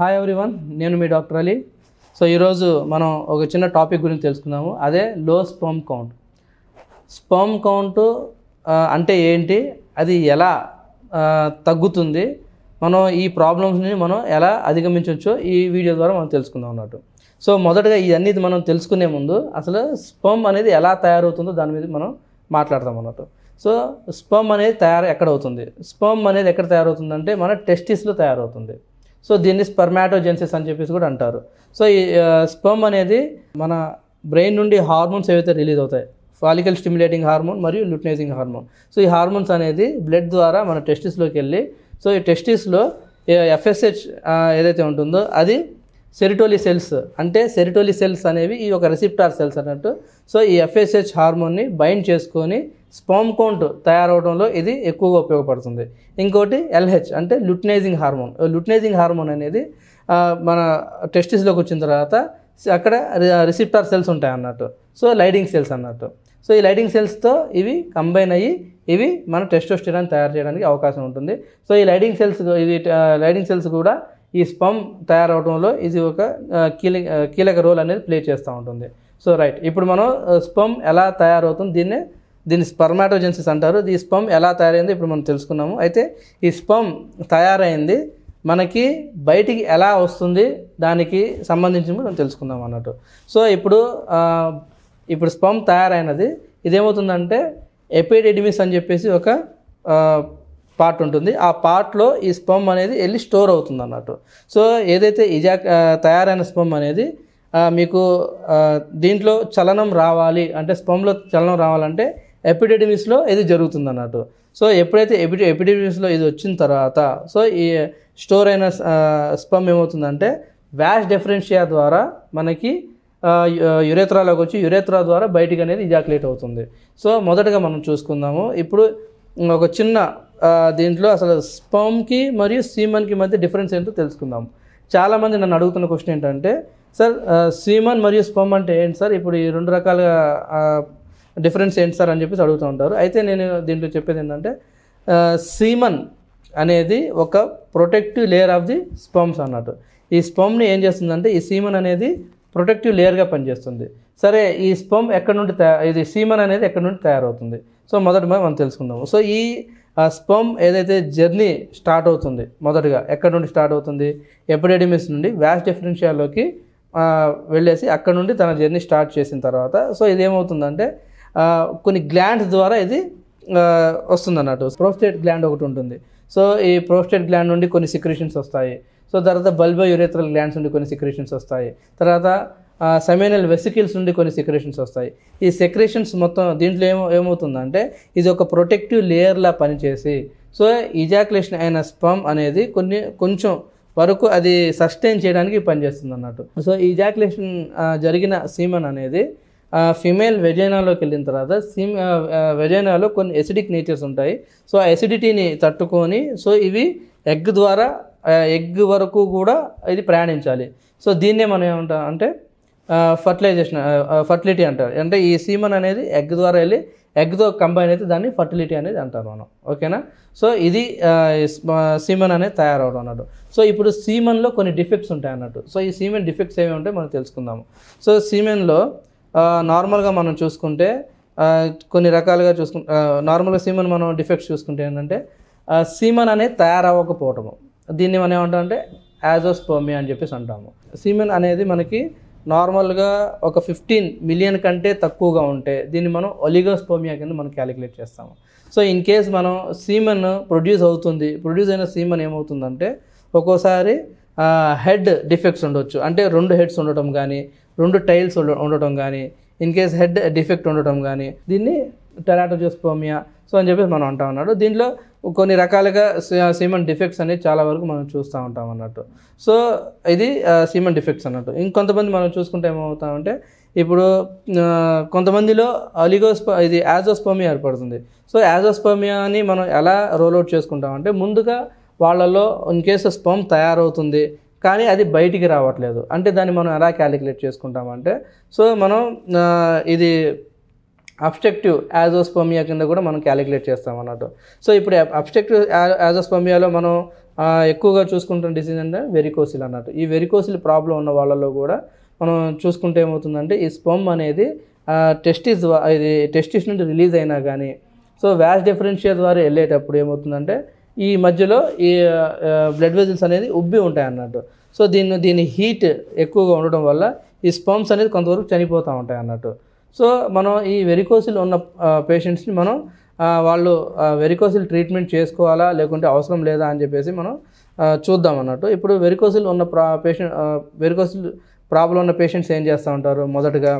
Hi everyone, నేను మీ doctor Ali. So ఈరోజు మనం ఒక చిన్న టాపిక్ గురించి తెలుసుకుందాము. అదే లో స్పర్మ్ కౌంట్. స్పర్మ్ కౌంట్ అంటే ఏంటి, అది ఎలా తగ్గుతుంది, మనం ఈ ప్రాబ్లమ్స్ని మనం ఎలా అధిగమించవచ్చో ఈ వీడియో ద్వారా మనం తెలుసుకుందాం అన్నట్టు. సో మొదటగా ఇవన్నీ మనం తెలుసుకునే ముందు అసలు స్పర్మ్ అనేది ఎలా తయారవుతుందో దాని మీద మనం మాట్లాడతాం అన్నట్టు. సో స్పర్మ్ అనేది ఎక్కడ అవుతుంది? స్పర్మ్ అనేది ఎక్కడ తయారవుతుందంటే మన టెస్టిస్లో తయారవుతుంది. సో దీన్ని స్పర్మాటోజెన్సిస్ అని చెప్పేసి కూడా అంటారు. సో ఈ స్పర్మ్ అనేది మన బ్రెయిన్ నుండి హార్మోన్స్ ఏవైతే రిలీజ్ అవుతాయి, ఫాలికల్ స్టిమ్యులేటింగ్ హార్మోన్ మరియు ల్యూటైనింగ్ హార్మోన్. సో ఈ హార్మోన్స్ అనేది బ్లడ్ ద్వారా మన టెస్టిస్లోకి వెళ్ళి, సో ఈ టెస్టిస్లో ఎఫ్ఎస్హెచ్ ఏదైతే ఉంటుందో అది సెరిటోలి సెల్స్, అంటే సెరిటోలి సెల్స్ అనేవి ఈ ఒక రిసిప్టార్ సెల్స్ అన్నట్టు. సో ఈ ఎఫ్ఎస్హెచ్ హార్మోన్ని బైండ్ చేసుకొని స్పర్మ్ కౌంట్ తయారవడంలో ఇది ఎక్కువగా ఉపయోగపడుతుంది. ఇంకోటి ఎల్హెచ్ అంటే ల్యూటైనింగ్ హార్మోన్. ల్యూటైనింగ్ హార్మోన్ అనేది మన టెస్టిస్లోకి వచ్చిన తర్వాత అక్కడ రిసిప్టార్ సెల్స్ ఉంటాయి అన్నట్టు. సో లైడింగ్ సెల్స్ అన్నట్టు. సో ఈ లైడింగ్ సెల్స్తో ఇవి కంబైన్ అయ్యి ఇవి మన టెస్టోస్టెరాన్ తయారు చేయడానికి అవకాశం ఉంటుంది. సో ఈ లైడింగ్ సెల్స్ కూడా ఈ స్పర్మ్ తయారవడంలో ఇది ఒక కీలక రోల్ అనేది ప్లే చేస్తూ ఉంటుంది. సో రైట్, ఇప్పుడు మనం స్పర్మ్ ఎలా తయారవుతుంది, దీన్ని స్పర్మాటోజెన్సిస్ అంటారు. ఈ స్పర్మ్ ఎలా తయారైంది ఇప్పుడు మనం తెలుసుకున్నాము. అయితే ఈ స్పర్మ్ తయారైంది మనకి బయటికి ఎలా వస్తుంది దానికి సంబంధించి మనం తెలుసుకుందాం అన్నట్టు. సో ఇప్పుడు స్పర్మ్ తయారైనది ఇదేమవుతుందంటే ఎపిడిడిమిస్ అని చెప్పేసి ఒక పార్ట్ ఉంటుంది. ఆ పార్ట్లో ఈ స్పర్మ్ అనేది వెళ్ళి స్టోర్ అవుతుంది అన్నట్టు. సో ఏదైతే తయారైన స్పర్మ్ అనేది మీకు దీంట్లో చలనం రావాలి అంటే, స్పర్మ్లో చలనం రావాలంటే ఎపిడిడిమిస్లో ఇది జరుగుతుంది అన్నట్టు. సో ఎప్పుడైతే ఎపిడిడిమిస్లో ఇది వచ్చిన తర్వాత సో ఈ స్టోర్ అయిన స్పర్మ్ ఏమవుతుందంటే వ్యాష్ డిఫరెన్షియా ద్వారా మనకి యురేత్రాలోకి వచ్చి యురేత్రా ద్వారా బయటికి అనేది ఇజాక్యులేట్ అవుతుంది. సో మొదటగా మనం చూసుకుందాము. ఇప్పుడు ఒక చిన్న దీంట్లో అసలు స్పర్మ్కి మరియు సీమన్కి మధ్య డిఫరెన్స్ ఏంటో తెలుసుకుందాము. చాలామంది నన్ను అడుగుతున్న క్వశ్చన్ ఏంటంటే, సార్ సీమన్ మరియు స్పర్మ్ అంటే ఏంటి సార్, ఇప్పుడు ఈ రెండు రకాలుగా డిఫరెన్స్ ఏంటి సార్ అని చెప్పేసి అడుగుతూ ఉంటారు. అయితే నేను దీంట్లో చెప్పేది ఏంటంటే, సీమన్ అనేది ఒక protective layer of the sperms అన్నట్టు. ఈ స్పర్మ్ని ఏం చేస్తుందంటే, ఈ సీమన్ అనేది ప్రొటెక్టివ్ లేయర్గా పనిచేస్తుంది. సరే, ఈ స్పర్మ్ ఇది సీమన్ అనేది ఎక్కడి నుండి తయారవుతుంది? సో మొదట మనం తెలుసుకుందాము. సో ఈ స్పర్మ్ ఏదైతే జర్నీ స్టార్ట్ అవుతుంది, మొదటగా ఎక్కడి నుండి స్టార్ట్ అవుతుంది? ఎపిడిడిమిస్ నుండి వ్యాష్ డిఫరెన్షియాలోకి వెళ్ళేసి అక్కడ నుండి తన జర్నీ స్టార్ట్ చేసిన తర్వాత సో ఇదేమవుతుందంటే కొన్ని గ్లాండ్స్ ద్వారా ఇది వస్తుంది అన్నట్టు. ప్రోస్టేట్ గ్లాండ్ ఒకటి ఉంటుంది. సో ఈ ప్రోస్టేట్ గ్లాండ్ నుండి కొన్ని సిక్రేషన్స్ వస్తాయి. సో తర్వాత బల్బో యురేథ్రల్ గ్లాండ్స్ నుండి కొన్ని సిక్రేషన్స్ వస్తాయి. తర్వాత సెమినల్ వెసికిల్స్ నుండి కొన్ని సెక్రేషన్స్ వస్తాయి. ఈ సెక్రేషన్స్ మొత్తం దీంట్లో ఏమవుతుందంటే ఇది ఒక ప్రొటెక్టివ్ లేయర్లా పనిచేసి సో ఇజాక్యులేషన్ అయిన స్పర్మ్ అనేది కొంచెం వరకు అది సస్టైన్ చేయడానికి పనిచేస్తుంది అన్నట్టు. సో ఈ ఇజాక్యులేషన్ జరిగిన సీమన్ అనేది ఫిమేల్ వెజైనాలోకి వెళ్ళిన తర్వాత వెజైనాలో కొన్ని ఎసిడిక్ నేచర్స్ ఉంటాయి. సో ఆ ఎసిడిటీని తట్టుకొని సో ఇవి ఎగ్ వరకు కూడా ఇది ప్రయాణించాలి. సో దీన్నే మనం ఏమంటాం అంటే ఫర్టిలిటీ అంటారు. అంటే ఈ సీమన్ అనేది ఎగ్ ద్వారా వెళ్ళి ఎగ్తో కంబైన్ అయితే దాన్ని ఫర్టిలిటీ అనేది అంటారు మనం. ఓకేనా? సో ఇది సీమన్ అనేది తయారవడం అన్నట్టు. సో ఇప్పుడు సీమన్లో కొన్ని డిఫెక్ట్స్ ఉంటాయి అన్నట్టు. సో ఈ సీమన్ డిఫెక్ట్స్ ఏమి ఉంటాయి మనం తెలుసుకుందాము. సో సీమన్లో నార్మల్గా మనం చూసుకుంటే కొన్ని రకాలుగా నార్మల్గా సీమన్ మనం డిఫెక్ట్స్ చూసుకుంటే ఏంటంటే సీమన్ అనేది తయారవ్వకపోవటము, దీన్ని మనం ఏమంటామంటే యాజోస్పర్మియా అని చెప్పేసి అంటాము. సీమన్ అనేది మనకి నార్మల్గా ఒక 15 మిలియన్ కంటే తక్కువగా ఉంటే దీన్ని మనం ఒలిగోస్పర్మియా కింద మనం క్యాలిక్యులేట్ చేస్తాము. సో ఇన్ కేస్ మనం సీమన్ ప్రొడ్యూస్ అయిన సీమన్ ఏమవుతుందంటే ఒక్కోసారి హెడ్ డిఫెక్ట్స్ ఉండొచ్చు. అంటే 2 హెడ్స్ ఉండటం కానీ 2 టైల్స్ ఉండటం కానీ, ఇన్ కేస్ హెడ్ డిఫెక్ట్ ఉండటం కానీ దీన్ని టెరాటోజోస్పర్మియా సో అని చెప్పేసి మనం అంటా ఉన్నాడు. దీంట్లో కొన్ని రకాలుగా సీమన్ డిఫెక్ట్స్ అనేది చాలా వరకు మనం చూస్తూ ఉంటాం అన్నట్టు. సో ఇది సీమన్ డిఫెక్ట్స్ అన్నట్టు. ఇంకొంతమంది మనం చూసుకుంటే ఏమవుతామంటే ఇప్పుడు కొంతమందిలో ఇది యాజోస్పర్మియా ఏర్పడుతుంది. సో యాజోస్పర్మియాని మనం ఎలా రోల్అవుట్ చేసుకుంటామంటే ముందుగా వాళ్ళలో ఇన్ కేసు స్పర్మ్ తయారవుతుంది కానీ అది బయటికి రావట్లేదు అంటే దాన్ని మనం ఎలా క్యాలిక్యులేట్ చేసుకుంటామంటే సో మనం ఇది అబ్స్ట్రక్టివ్ యాజోస్పర్మియా కింద కూడా మనం క్యాలిక్యులేట్ చేస్తాం అన్నట్టు. సో ఇప్పుడు అబ్స్ట్రక్టివ్ యాజోస్పర్మియాలో మనం ఎక్కువగా చూసుకుంటున్న డిసీజ్ అంటే వెరికోసిల్ అన్నట్టు. ఈ వెరికోసిల్ ప్రాబ్లం ఉన్న వాళ్ళలో కూడా మనం చూసుకుంటే ఏమవుతుందంటే ఈ స్పర్మ్ అనేది టెస్టిస్ నుండి రిలీజ్ అయినా కానీ సో వ్యాస్ డిఫరెన్షియా ద్వారా వెళ్ళేటప్పుడు ఏమవుతుందంటే ఈ మధ్యలో ఈ బ్లడ్ వెజల్స్ అనేది ఉబ్బి ఉంటాయి అన్నట్టు. సో దీని హీట్ ఎక్కువగా ఉండడం వల్ల ఈ స్పర్మ్స్ అనేది కొంతవరకు చనిపోతూ ఉంటాయి అన్నట్టు. సో మనం ఈ వెరికోసిల్ ఉన్న పేషెంట్స్ని మనం వాళ్ళు వెరికోసిల్ ట్రీట్మెంట్ చేసుకోవాలా లేకుంటే అవసరం లేదా అని చెప్పేసి మనం చూద్దాం అన్నట్టు. ఇప్పుడు వెరికోసిల్ ఉన్న వెరికోసిల్ ప్రాబ్లం ఉన్న పేషెంట్స్ ఏం చేస్తూ ఉంటారు, మొదటగా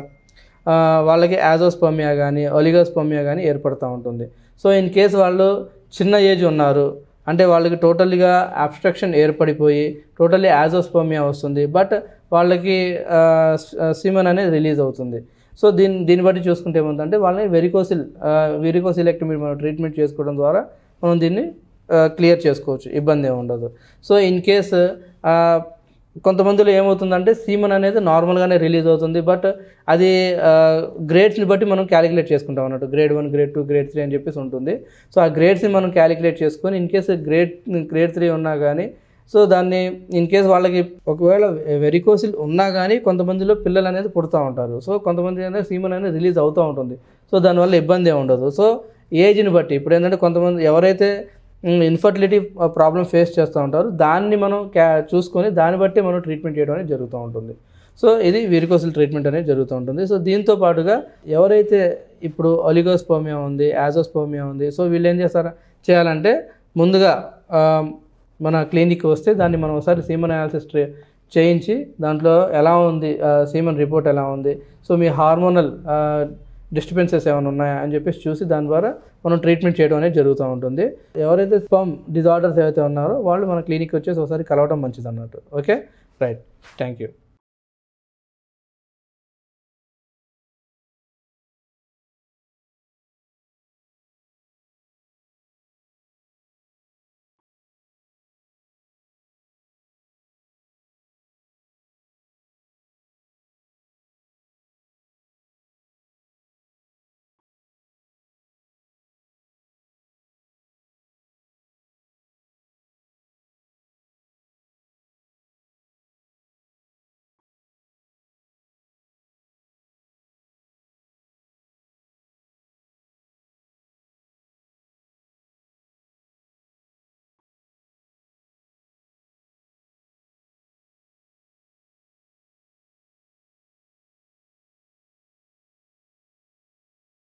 వాళ్ళకి యాజోస్పర్మియా కానీ ఒలిగోస్పర్మియా కానీ ఏర్పడుతూ ఉంటుంది. సో ఇన్ కేసు వాళ్ళు చిన్న ఏజ్ ఉన్నారు అంటే వాళ్ళకి టోటల్గా అబ్స్ట్రక్షన్ ఏర్పడిపోయి టోటల్లీ యాజోస్పర్మియా వస్తుంది, బట్ వాళ్ళకి సిమెన్ అనేది రిలీజ్ అవుతుంది. సో దీన్ని బట్టి చూసుకుంటే ఏముందంటే వాళ్ళని వెరికోసిలెక్టమీ మనం ట్రీట్మెంట్ చేసుకోవడం ద్వారా మనం దీన్ని క్లియర్ చేసుకోవచ్చు, ఇబ్బంది ఏమి ఉండదు. సో ఇన్ కేస్ కొంతమందిలో ఏమవుతుందంటే సీమన్ అనేది నార్మల్గానే రిలీజ్ అవుతుంది, బట్ అది గ్రేడ్స్ని బట్టి మనం క్యాలిక్యులేట్ చేసుకుంటాం అన్నట్టు. గ్రేడ్ 1, గ్రేడ్ 2, గ్రేడ్ 3 అని చెప్పేసి ఉంటుంది. సో ఆ గ్రేడ్స్ని మనం క్యాలిక్యులేట్ చేసుకొని ఇన్ కేసు గ్రేడ్ 3 ఉన్నా కానీ సో దాన్ని ఇన్ కేసు వాళ్ళకి ఒకవేళ వెరికోసిల్ ఉన్నా కానీ కొంతమందిలో పిల్లలు అనేది పుడుతూ ఉంటారు. సో కొంతమంది అనేది సీమన్ అనేది రిలీజ్ అవుతూ ఉంటుంది. సో దానివల్ల ఇబ్బంది ఏమి ఉండదు. సో ఏజ్ని బట్టి ఇప్పుడు ఏంటంటే కొంతమంది ఎవరైతే ఇన్ఫర్టిలిటీ ప్రాబ్లమ్ ఫేస్ చేస్తూ ఉంటారు దాన్ని మనం చూసుకొని దాన్ని బట్టి మనం ట్రీట్మెంట్ చేయడం అనేది జరుగుతూ ఉంటుంది. సో ఇది వెరికోసిల్ ట్రీట్మెంట్ అనేది జరుగుతూ ఉంటుంది. సో దీంతో పాటుగా ఎవరైతే ఇప్పుడు ఒలిగోస్పర్మియా ఉంది, యాజోస్పర్మియా ఉంది, సో వీళ్ళు ఏం చేయాలంటే ముందుగా మన క్లినిక్కి వస్తే దాన్ని మనం ఒకసారి సీమన్ అనాలిసిస్ చేయించి దాంట్లో ఎలా ఉంది సీమన్ రిపోర్ట్ ఎలా ఉంది, సో మీ హార్మోనల్ డిస్టర్బెన్సెస్ ఏమైనా ఉన్నాయా అని చెప్పేసి చూసి దాని ద్వారా మనం ట్రీట్మెంట్ చేయడం అనేది జరుగుతూ ఉంటుంది. ఎవరైతే స్పర్మ్ డిజార్డర్స్ ఏవైతే ఉన్నారో వాళ్ళు మన క్లినిక్కి వచ్చేసి ఒకసారి కలవడం మంచిది అన్నట్టు. Okay, right, thank you.